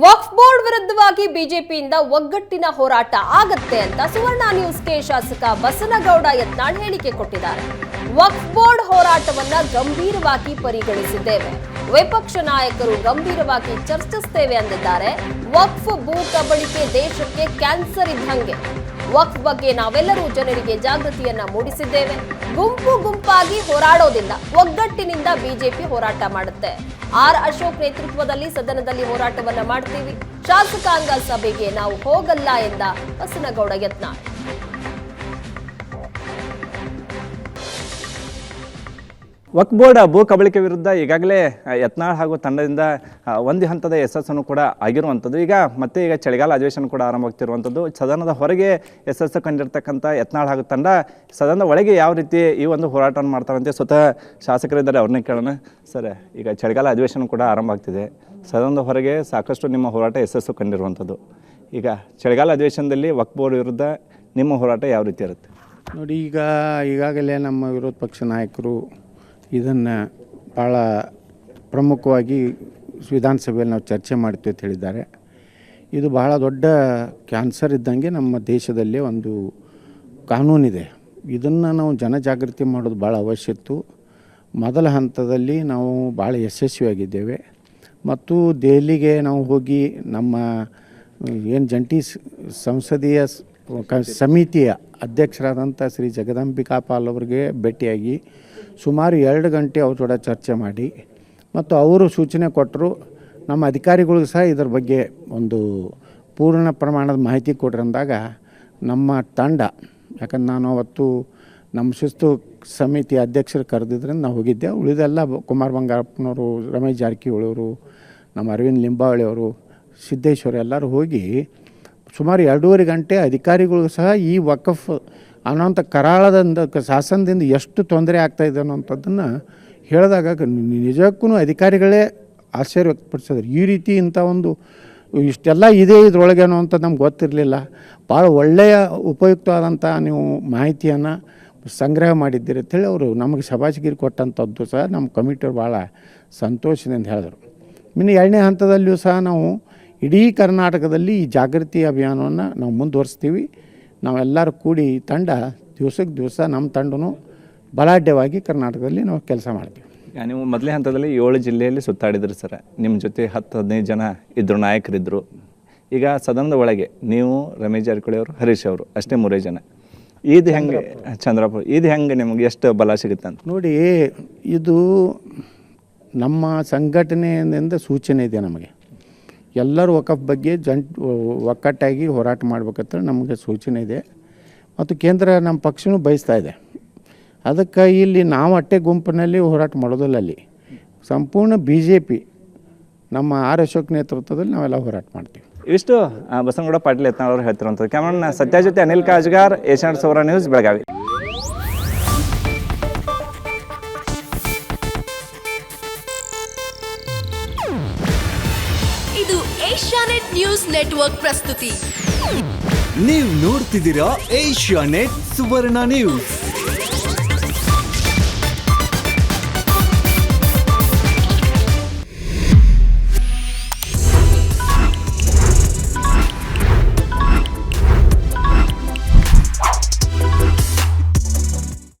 ವಕ್ಫ್ board ವಿರುದ್ಧವಾಗಿ ಬಿಜೆಪಿಯಿಂದ ಒಗ್ಗಟ್ಟಿನ ಹೋರಾಟ ಆಗತ್ತೆ ಅಂತ ಸುವರ್ಣ ನ್ಯೂಸ್ಗೆ ಶಾಸಕ ಬಸನಗೌಡ ಯತ್ನಾಳ್ ಹೇಳಿಕೆ ಕೊಟ್ಟಿದ್ದಾರೆ. ವಕ್ಫ್ ಬೋರ್ಡ್ ಹೋರಾಟವನ್ನ ಗಂಭೀರವಾಗಿ ಪರಿಗಣಿಸಿದ್ದೇವೆ, ವಿಪಕ್ಷ ನಾಯಕರು ಗಂಭೀರವಾಗಿ ಚರ್ಚಿಸುತ್ತೇವೆ ಅಂದಿದ್ದಾರೆ. ವಕ್ಫ್ ಭೂ ಕಬಳಿಕೆ ದೇಶಕ್ಕೆ ಕ್ಯಾನ್ಸರ್ ಇದ್ದಂಗೆ. ವಕ್ಫ್ ಬಗ್ಗೆ ನಾವೆಲ್ಲರೂ ಜನರಿಗೆ ಜಾಗೃತಿಯನ್ನ ಮೂಡಿಸಿದ್ದೇವೆ. ಗುಂಪು ಗುಂಪಾಗಿ ಹೋರಾಡೋದಿಲ್ಲ, ಒಗ್ಗಟ್ಟಿನಿಂದ ಬಿಜೆಪಿ ಹೋರಾಟ ಮಾಡುತ್ತೆ. ಆರ್ ಅಶೋಕ್ ನೇತೃತ್ವದಲ್ಲಿ ಸದನದಲ್ಲಿ ಹೋರಾಟವನ್ನ ಮಾಡ್ತೀವಿ, ಶಾಸಕಾಂಗ ಸಭೆಗೆ ನಾವು ಹೋಗಲ್ಲ ಎಂದ ಬಸನಗೌಡ ಯತ್ನಾಳ್. ವಕ್ಫ್ ಬೋರ್ಡ್ ಭೂ ಕಬಳಿಕೆ ವಿರುದ್ಧ ಈಗಾಗಲೇ ಯತ್ನಾಳ್ ಹಾಗೂ ತಂಡದಿಂದ ಒಂದು ಹಂತದ ಯಶಸ್ಸನ್ನು ಕೂಡ ಆಗಿರುವಂಥದ್ದು. ಈಗ ಚಳಿಗಾಲ ಅಧಿವೇಶನ ಕೂಡ ಆರಂಭವಾಗ್ತಿರುವಂಥದ್ದು. ಸದನದ ಹೊರಗೆ ಯಶಸ್ಸು ಕಂಡಿರ್ತಕ್ಕಂಥ ಯತ್ನಾಳ್ ಹಾಗೂ ತಂಡ ಸದನದ ಒಳಗೆ ಯಾವ ರೀತಿ ಈ ಒಂದು ಹೋರಾಟವನ್ನು ಮಾಡ್ತಾರಂತೆ ಸ್ವತಃ ಶಾಸಕರಿದ್ದಾರೆ, ಅವ್ರನ್ನೇ ಕೇಳೋಣ. ಸರ್, ಈಗ ಚಳಿಗಾಲ ಅಧಿವೇಶನ ಕೂಡ ಆರಂಭ ಆಗ್ತಿದೆ, ಸದನದ ಹೊರಗೆ ಸಾಕಷ್ಟು ನಿಮ್ಮ ಹೋರಾಟ ಯಶಸ್ಸು ಕಂಡಿರುವಂಥದ್ದು. ಈಗ ಚಳಿಗಾಲ ಅಧಿವೇಶನದಲ್ಲಿ ವಕ್ಫ್ ಬೋರ್ಡ್ ವಿರುದ್ಧ ನಿಮ್ಮ ಹೋರಾಟ ಯಾವ ರೀತಿ ಇರುತ್ತೆ ನೋಡಿ? ಈಗಾಗಲೇ ನಮ್ಮ ವಿರೋಧ ಪಕ್ಷ ನಾಯಕರು ಇದನ್ನು ಭಾಳ ಪ್ರಮುಖವಾಗಿ ವಿಧಾನಸಭೆಯಲ್ಲಿ ನಾವು ಚರ್ಚೆ ಮಾಡ್ತೀವಿ ಅಂತ ಹೇಳಿದ್ದಾರೆ. ಇದು ಬಹಳ ದೊಡ್ಡ ಕ್ಯಾನ್ಸರ್ ಇದ್ದಂಗೆ ನಮ್ಮ ದೇಶದಲ್ಲೇ ಒಂದು ಕಾನೂನಿದೆ. ಇದನ್ನು ನಾವು ಜನಜಾಗೃತಿ ಮಾಡೋದು ಭಾಳ ಅವಶ್ಯ ಇತ್ತು. ಮೊದಲ ಹಂತದಲ್ಲಿ ನಾವು ಭಾಳ ಯಶಸ್ವಿಯಾಗಿದ್ದೇವೆ ಮತ್ತು ದೆಹಲಿಗೆ ನಾವು ಹೋಗಿ ನಮ್ಮ ಏನು ಜಂಟಿ ಸಂಸದೀಯ ಸಮಿತಿಯ ಅಧ್ಯಕ್ಷರಾದಂಥ ಶ್ರೀ ಜಗದಂಬಿಕಾ ಪಾಲ್ ಅವರಿಗೆ ಭೇಟಿಯಾಗಿ ಸುಮಾರು 2 ಗಂಟೆ ಅವ್ರ ಜೊತೆ ಚರ್ಚೆ ಮಾಡಿ ಮತ್ತು ಅವರು ಸೂಚನೆ ಕೊಟ್ಟರು. ನಮ್ಮ ಅಧಿಕಾರಿಗಳಿಗೂ ಸಹ ಇದರ ಬಗ್ಗೆ ಒಂದು ಪೂರ್ಣ ಪ್ರಮಾಣದ ಮಾಹಿತಿ ಕೊಡ್ರಿ ಅಂದಾಗ ನಮ್ಮ ತಂಡ, ಯಾಕಂದ್ರೆ ನಾನು ಅವತ್ತು ನಮ್ಮ ಶಿಸ್ತು ಸಮಿತಿ ಅಧ್ಯಕ್ಷರು ಕರೆದಿದ್ರಿಂದ ನಾವು ಹೋಗಿದ್ದೆ. ಉಳಿದೆಲ್ಲ ಕುಮಾರ್ ಬಂಗಾರಪ್ಪನವರು, ರಮೇಶ್ ಜಾರಕಿಹೊಳಿಯವರು, ನಮ್ಮ ಅರವಿಂದ್ ಲಿಂಬಾವಳಿಯವರು, ಸಿದ್ದೇಶ್ವರ ಎಲ್ಲರೂ ಹೋಗಿ ಸುಮಾರು 2.5 ಗಂಟೆ ಅಧಿಕಾರಿಗಳಿಗೂ ಸಹ ಈ ವಕ್ಫ್ ಅನ್ನೋಂಥ ಕರಾಳದಿಂದ ಶಾಸನದಿಂದ ಎಷ್ಟು ತೊಂದರೆ ಆಗ್ತಾಯಿದೆ ಅನ್ನೋಂಥದ್ದನ್ನು ಹೇಳಿದಾಗ ನಿಜಕ್ಕೂ ಅಧಿಕಾರಿಗಳೇ ಆಶ್ಚರ್ಯ ವ್ಯಕ್ತಪಡಿಸಿದ್ರು. ಈ ರೀತಿ ಇಂಥ ಒಂದು ಇಷ್ಟೆಲ್ಲ ಇದೆ ಇದರೊಳಗೆ ಅನ್ನೋವಂಥದ್ದು ನಮ್ಗೆ ಗೊತ್ತಿರಲಿಲ್ಲ. ಭಾಳ ಒಳ್ಳೆಯ ಉಪಯುಕ್ತವಾದಂಥ ನೀವು ಮಾಹಿತಿಯನ್ನು ಸಂಗ್ರಹ ಮಾಡಿದ್ದೀರಿ ಅಂತೇಳಿ ಅವರು ನಮಗೆ ಶಬಾಷ್ಗಿರಿ ಕೊಟ್ಟಂಥದ್ದು ಸಹ ನಮ್ಮ ಕಮಿಟಿಯವ್ರು ಭಾಳ ಸಂತೋಷದಿಂದ ಹೇಳಿದ್ರು. ಇನ್ನು 2ನೇ ಹಂತದಲ್ಲಿಯೂ ಸಹ ನಾವು ಇಡೀ ಕರ್ನಾಟಕದಲ್ಲಿ ಈ ಜಾಗೃತಿ ಅಭಿಯಾನವನ್ನು ನಾವು ಮುಂದುವರಿಸ್ತೀವಿ. ನಾವೆಲ್ಲರೂ ಕೂಡಿ ತಂಡ ದಿವಸಕ್ಕೆ ದಿವಸ ನಮ್ಮ ತಂಡನೂ ಬಲಾಢ್ಯವಾಗಿ ಕರ್ನಾಟಕದಲ್ಲಿ ನಾವು ಕೆಲಸ ಮಾಡ್ತೀವಿ. ನೀವು ಮೊದಲೇ ಹಂತದಲ್ಲಿ 7 ಜಿಲ್ಲೆಯಲ್ಲಿ ಸುತ್ತಾಡಿದ್ರಿ ಸರ್. ನಿಮ್ಮ ಜೊತೆ 10-15 ಜನ ಇದ್ದರು, ನಾಯಕರಿದ್ದರು. ಈಗ ಸದನದ ಒಳಗೆ ನೀವು, ರಮೇಶ್ ಜಾರಕಿಹೊಳಿ ಅವರು, ಹರೀಶ್ ಅವರು ಅಷ್ಟೇ 3 ಜನ. ಇದು ಹೆಂಗೆ ಚಂದ್ರಪ್ಪ, ಇದು ಹೆಂಗೆ ನಿಮಗೆ ಎಷ್ಟು ಬಲ ಸಿಗುತ್ತೆ ಅಂತ ನೋಡಿ? ಇದು ನಮ್ಮ ಸಂಘಟನೆಯಿಂದ ಸೂಚನೆ ಇದೆ ನಮಗೆ. ಎಲ್ಲರೂ ವಕ್ಫ್ ಬಗ್ಗೆ ಒಕ್ಕಟ್ಟಾಗಿ ಹೋರಾಟ ಮಾಡ್ಬೇಕಂತ ನಮಗೆ ಸೂಚನೆ ಇದೆ ಮತ್ತು ಕೇಂದ್ರ ನಮ್ಮ ಪಕ್ಷನೂ ಬಯಸ್ತಾ ಇದೆ. ಅದಕ್ಕೆ ಇಲ್ಲಿ ನಾವು ಅಟ್ಟೆ ಗುಂಪಿನಲ್ಲಿ ಹೋರಾಟ ಮಾಡೋದಿಲ್ಲ. ಅಲ್ಲಿ ಸಂಪೂರ್ಣ BJP ನಮ್ಮ ಆರ್ ಅಶೋಕ್ ನೇತೃತ್ವದಲ್ಲಿ ನಾವೆಲ್ಲ ಹೋರಾಟ ಮಾಡ್ತೀವಿ. ಇಷ್ಟು ಬಸನಗೌಡ ಪಾಟೀಲ್ ಯತ್ನಾಳ್ ಅವರು ಹೇಳ್ತಿರುವಂಥದ್ದು. ಕ್ಯಾಮರಾಮನ್ ಸತ್ಯ ಜೊತೆ ಅನಿಲ್ ಕಾಜ್ಗಾರ್, ಏಷ್ಯಾನೆಟ್ ಸುವರ್ಣ ನ್ಯೂಸ್, ಬೆಳಗಾವಿ. ಇದು ಏಷ್ಯಾನೆಟ್ ನ್ಯೂಸ್ ನೆಟ್ವರ್ಕ್ ಪ್ರಸ್ತುತಿ. ನೀವು ನೋಡ್ತಿದ್ದೀರಾ ಏಷ್ಯಾನೆಟ್ ಸುವರ್ಣ ನ್ಯೂಸ್.